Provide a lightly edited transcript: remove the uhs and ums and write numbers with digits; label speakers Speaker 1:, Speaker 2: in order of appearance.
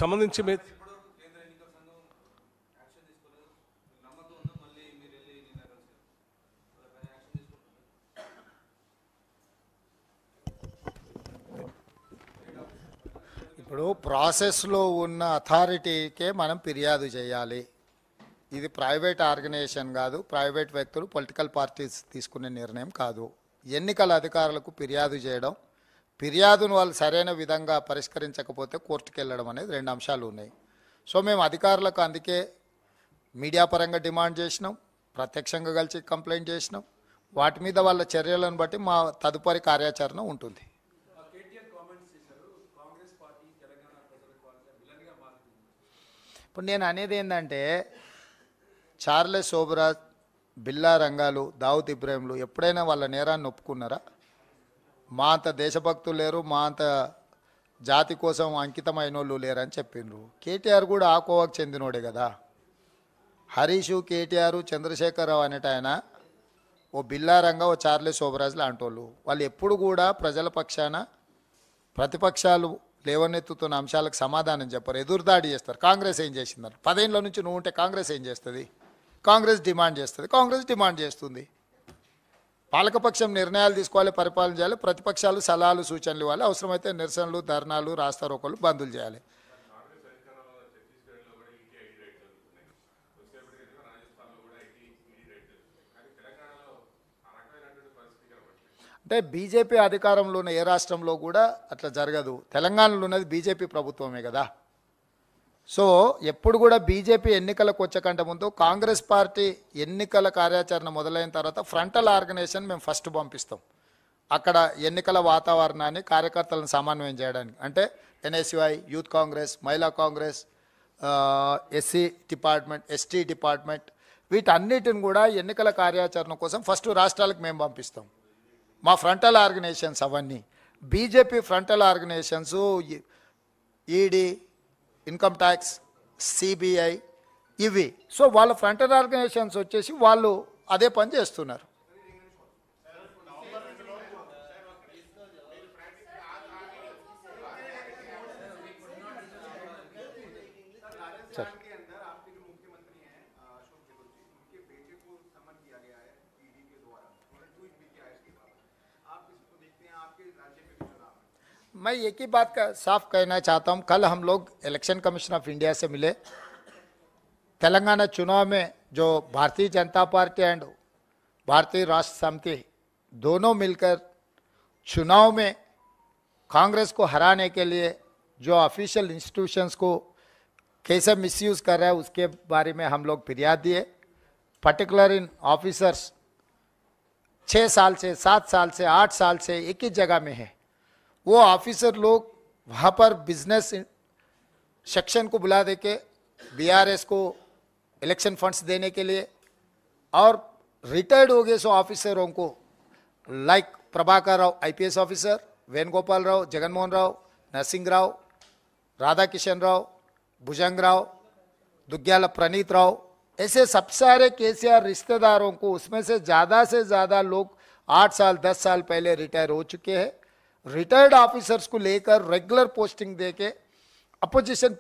Speaker 1: సంబంధించి
Speaker 2: ఇప్పుడు ప్రాసెస్లో ఉన్న అథారిటీకే మనం ఫిర్యాదు చేయాలి. ఇది ప్రైవేట్ ఆర్గనైజేషన్ కాదు, ప్రైవేట్ వ్యక్తులు పొలిటికల్ పార్టీస్ తీసుకునే నిర్ణయం కాదు. ఎన్నికల అధికారులకు ఫిర్యాదు చేయడం, ఫిర్యాదును వాళ్ళు సరైన విధంగా పరిష్కరించకపోతే కోర్టుకు వెళ్ళడం అనేది రెండు అంశాలు ఉన్నాయి. సో మేము అధికారులకు అందుకే మీడియా పరంగా డిమాండ్ చేసినాం, ప్రత్యక్షంగా కలిసి కంప్లైంట్ చేసినాం. వాటి మీద వాళ్ళ చర్యలను బట్టి మా తదుపరి కార్యాచరణ ఉంటుంది. ఇప్పుడు నేను అనేది ఏంటంటే చార్లెస్ శోభరాజ్, బిల్లా రంగాలు, దావుద్ ఇబ్రాహింలు ఎప్పుడైనా వాళ్ళ నేరాన్ని ఒప్పుకున్నారా? మా అంత దేశభక్తులు లేరు, మా అంత జాతి కోసం అంకితమైన వాళ్ళు లేరని చెప్పిండ్రు. కేటీఆర్ కూడా ఆ కోవకు చెందినోడే కదా. హరీషు, కేటీఆర్, చంద్రశేఖరరావు అనేట ఆయన ఓ బిల్లా రంగా, ఓ చార్లెస్ శోభరాజ్ లాంటి వాళ్ళు ఎప్పుడు కూడా ప్రజల పక్షాన ప్రతిపక్షాలు లేవనెత్తుతున్న అంశాలకు సమాధానం చెప్పరు, ఎదురుదాడి చేస్తారు. కాంగ్రెస్ ఏం చేసిందని 10 ఏళ్ళ నుంచి నువ్వు ఉంటే కాంగ్రెస్ ఏం చేస్తుంది? కాంగ్రెస్ డిమాండ్ చేస్తుంది, కాంగ్రెస్ డిమాండ్ చేస్తుంది. పాలకపక్షం నిర్ణయాలు తీసుకోవాలి, పరిపాలన చేయాలి, ప్రతిపక్షాలు సలహాలు సూచనలు ఇవ్వాలి, అవసరమైతే నిరసనలు, ధర్నాలు, రాస్తారోకోలు బందులు చేయాలి. అంటే బీజేపీ అధికారంలో ఉన్న ఏ రాష్ట్రంలో కూడా అట్లా జరగదు. తెలంగాణలో ఉన్నది బీజేపీ ప్రభుత్వమే కదా. సో ఎప్పుడు కూడా బీజేపీ ఎన్నికలకు వచ్చేకంటే ముందు కాంగ్రెస్ పార్టీ ఎన్నికల కార్యాచరణ మొదలైన తర్వాత ఫ్రంటల్ ఆర్గనైజేషన్ మేము ఫస్ట్ పంపిస్తాం. అక్కడ ఎన్నికల వాతావరణాన్ని, కార్యకర్తలను సమన్వయం చేయడానికి. అంటే ఎన్ఎస్యుఐ, యూత్ కాంగ్రెస్, మహిళా Congress, SC department, ST department, వీటన్నిటిని కూడా ఎన్నికల కార్యాచరణ కోసం ఫస్ట్ రాష్ట్రాలకు మేము పంపిస్తాం. మా ఫ్రంటల్ ఆర్గనైజేషన్స్ అవన్నీ. BJP frontal organisations ED, income tax, CBI ఇవి. సో వాళ్ళ ఫ్రంటల్ ఆర్గనైజేషన్స్ వచ్చేసి వాళ్ళు అదే పని చేస్తున్నారు. సార్ मैं एक ही बात का साफ कहना चाहता हूँ. कल हम लोग इलेक्शन कमीशन ऑफ इंडिया से मिले. तेलंगाना चुनाव में जो भारतीय जनता पार्टी एंड भारतीय राष्ट्र समिति दोनों मिलकर चुनाव में कांग्रेस को हराने के लिए जो ऑफिशियल इंस्टीट्यूशंस को कैसे मिसयूज़ कर रहा है उसके बारे में हम लोग फिरियाद दिए. पर्टिकुलर इन ऑफिसर्स 6 साल से, 7 साल से, 8 साल से एक ही जगह में है. वो ऑफिसर लोग वहाँ पर बिजनेस सेक्शन को बुला दे के बीआरएस को इलेक्शन फंड्स देने के लिए, और रिटायर्ड हो गए सो ऑफिसरों को like Prabhakar Rao IPS officer, Venugopal Rao, Jaganmohan Rao, Narasimha Rao, Radha Kishan Rao, Bhujang Rao, Duggyal Praneeth Rao, ऐसे सब सारे केसीआर रिश्तेदारों को उसमें से ज़्यादा लोग 8 साल 10 साल पहले रिटायर हो चुके हैं. रिटायर्ड ऑफिसर्स को लेकर रेगुलर पोस्टिंग देके अपोजिशन